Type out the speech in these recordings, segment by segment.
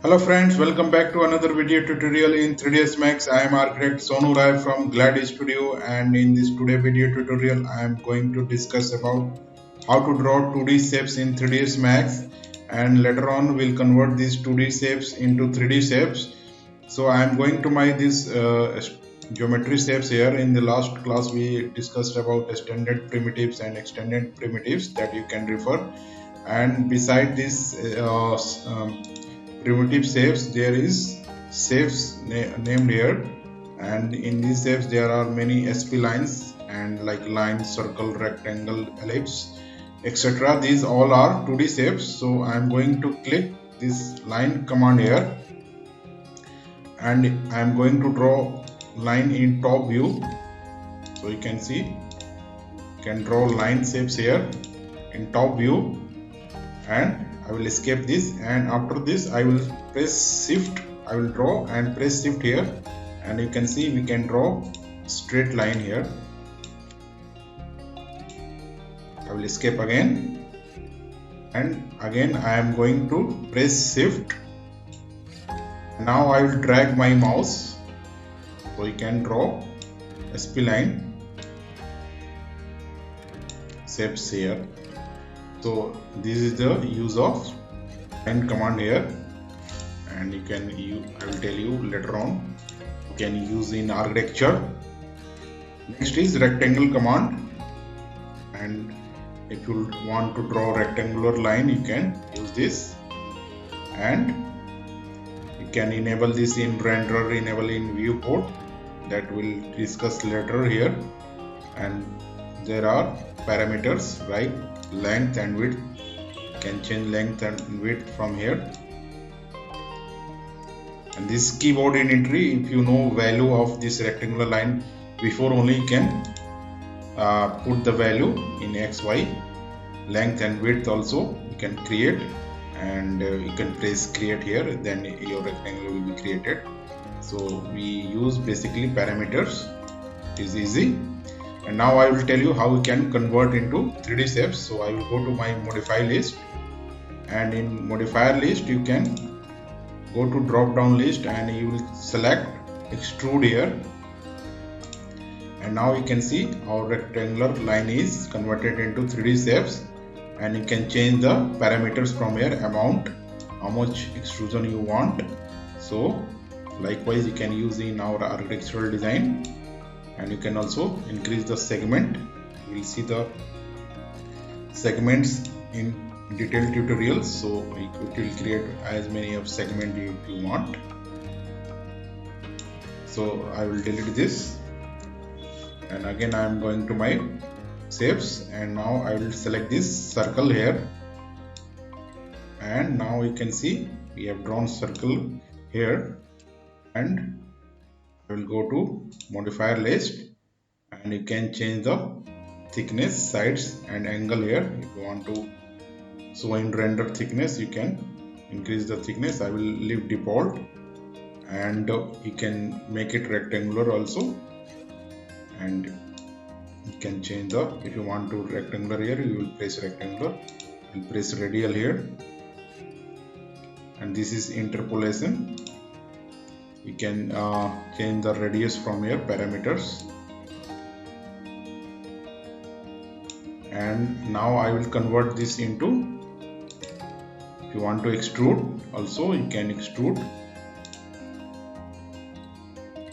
Hello friends, welcome back to another video tutorial in 3ds Max. I am architect Sonu Rai from Glad Studio, and in this today video tutorial I am going to discuss about how to draw 2D shapes in 3ds Max, and later on we'll convert these 2D shapes into 3D shapes. So I am going to my this geometry shapes here. In the last class we discussed about standard primitives and extended primitives that you can refer, and beside this primitive shapes there is shapes named here, and in these shapes there are many splines and like line, circle, rectangle, ellipse, etc. These all are 2D shapes. So I am going to click this line command here, and I am going to draw line in top view. So you can see you can draw line shapes here in top view, and I will escape this, and after this I will press shift. I will draw and press shift here, and you can see we can draw straight line here. I will escape again, and again I am going to press shift. Now I will drag my mouse so you can draw a spline shapes here. So this is the use of line command here, and you can I will tell you later on you can use in architecture. Next is rectangle command, and if you want to draw rectangular line you can use this, and you can enable this in render, enable in viewport, that we'll discuss later here. And there are parameters like length and width. You can change length and width from here. And this keyboard in entry, if you know value of this rectangular line before, only you can put the value in XY. Length and width also you can create, and you can press create here, then your rectangle will be created. So we use basically parameters. It is easy. And now I will tell you how we can convert into 3D shapes. So I will go to my modify list, and in modifier list you can go to drop down list, and you will select extrude here, and now you can see our rectangular line is converted into 3D shapes. And you can change the parameters from here, amount, how much extrusion you want. So likewise you can use in our architectural design, and you can also increase the segment. We will see the segments in detailed tutorials, so it will create as many of segment if you want. So I will delete this, and again I am going to my shapes, and now I will select this circle here, and now you can see we have drawn circle here. And I will go to modifier list, and you can change the thickness, sides and angle here. If you want to show in render thickness, you can increase the thickness. I will leave default, and you can make it rectangular also, and you can change the, if you want to rectangular here, you will press rectangular. You will press radial here, and this is interpolation. You can change the radius from here, parameters. And now I will convert this into, if you want to extrude also you can extrude,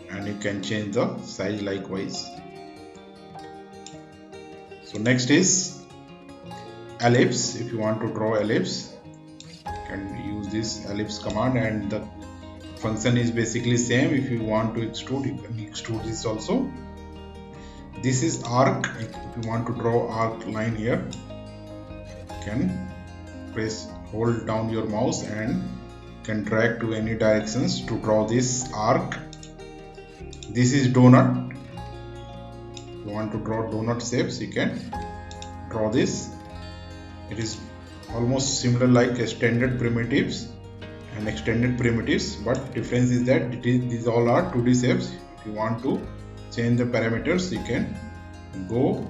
and you can change the size likewise. So next is ellipse. If you want to draw ellipse, you can use this ellipse command, and the function is basically same. If you want to extrude, you can extrude this also. This is arc. If you want to draw arc line here, you can hold down your mouse and can drag to any directions to draw this arc. This is donut. If you want to draw donut shapes, you can draw this. It is almost similar like extended primitives and extended primitives, but difference is that these all are 2D shapes. If you want to change the parameters, you can go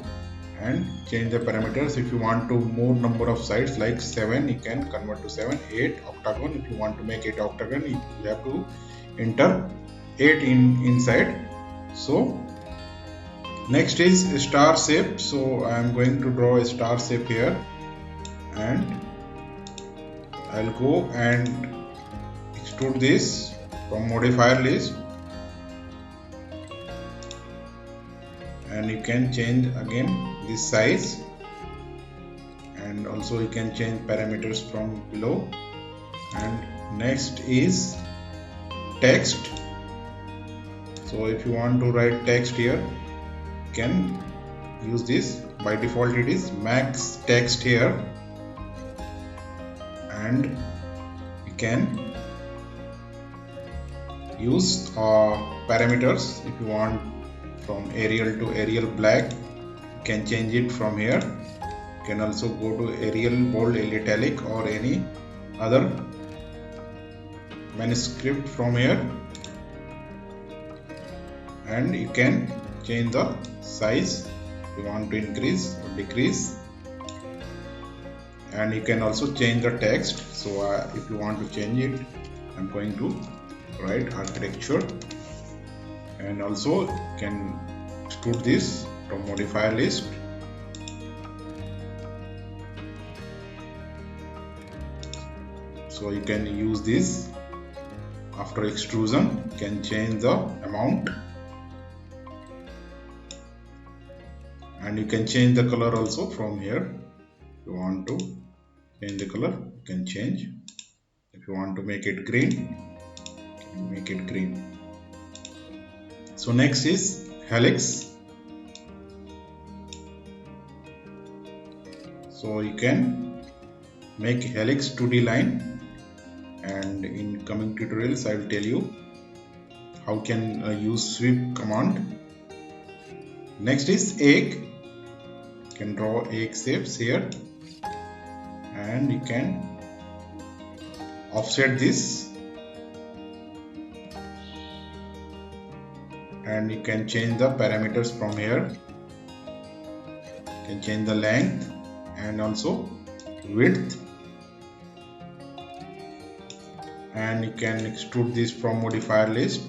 and change the parameters. If you want to more number of sides like 7, you can convert to 7. 8 octagon, if you want to make 8 octagon, you have to enter 8 inside. So next is star shape. So I am going to draw a star shape here, and I'll go and extrude this from modifier list, and you can change again this size, and also you can change parameters from below. And next is text. So if you want to write text here, you can use this. By default it is max text here, and you can use parameters. If you want from Arial to Arial black, you can change it from here. You can also go to Arial bold italic or any other manuscript from here, and you can change the size if you want to increase or decrease, and you can also change the text. So if you want to change it, I'm going to write architecture, and also can extrude this from modifier list. So you can use this. After extrusion, you can change the amount, and you can change the color also from here. If you want to change the color, you can change. If you want to make it green, you can make it green. So next is helix. So you can make helix 2D line, and in coming tutorials I will tell you how can use sweep command. Next is egg. You can draw egg shapes here, and you can offset this, and you can change the parameters from here. You can change the length and also width, and you can extrude this from modifier list.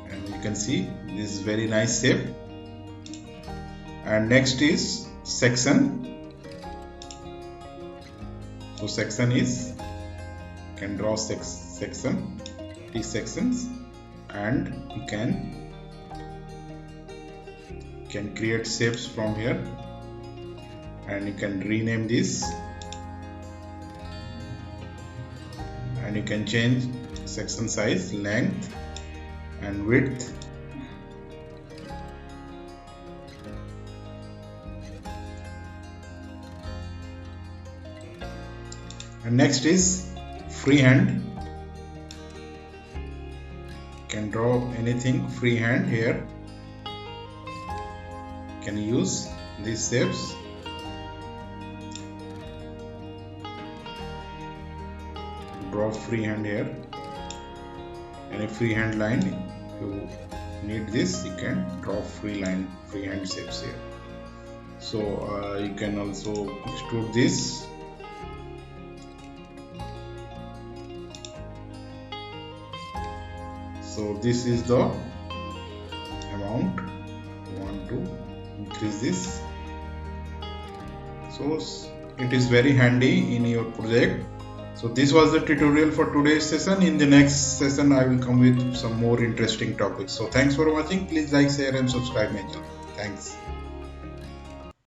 And you can see this is very nice shape. And next is section. So section is, you can draw section, these sections, and you can create shapes from here, and you can rename this, and you can change section size, length and width. And next is freehand. You can draw anything freehand here. You can use these shapes. Draw freehand here, any freehand line. If you need this, you can draw freehand shapes here. So you can also extrude this. So this is the amount. You want to increase this. So it is very handy in your project. So this was the tutorial for today's session. In the next session I will come with some more interesting topics. So thanks for watching. Please like, share and subscribe my channel. Thanks.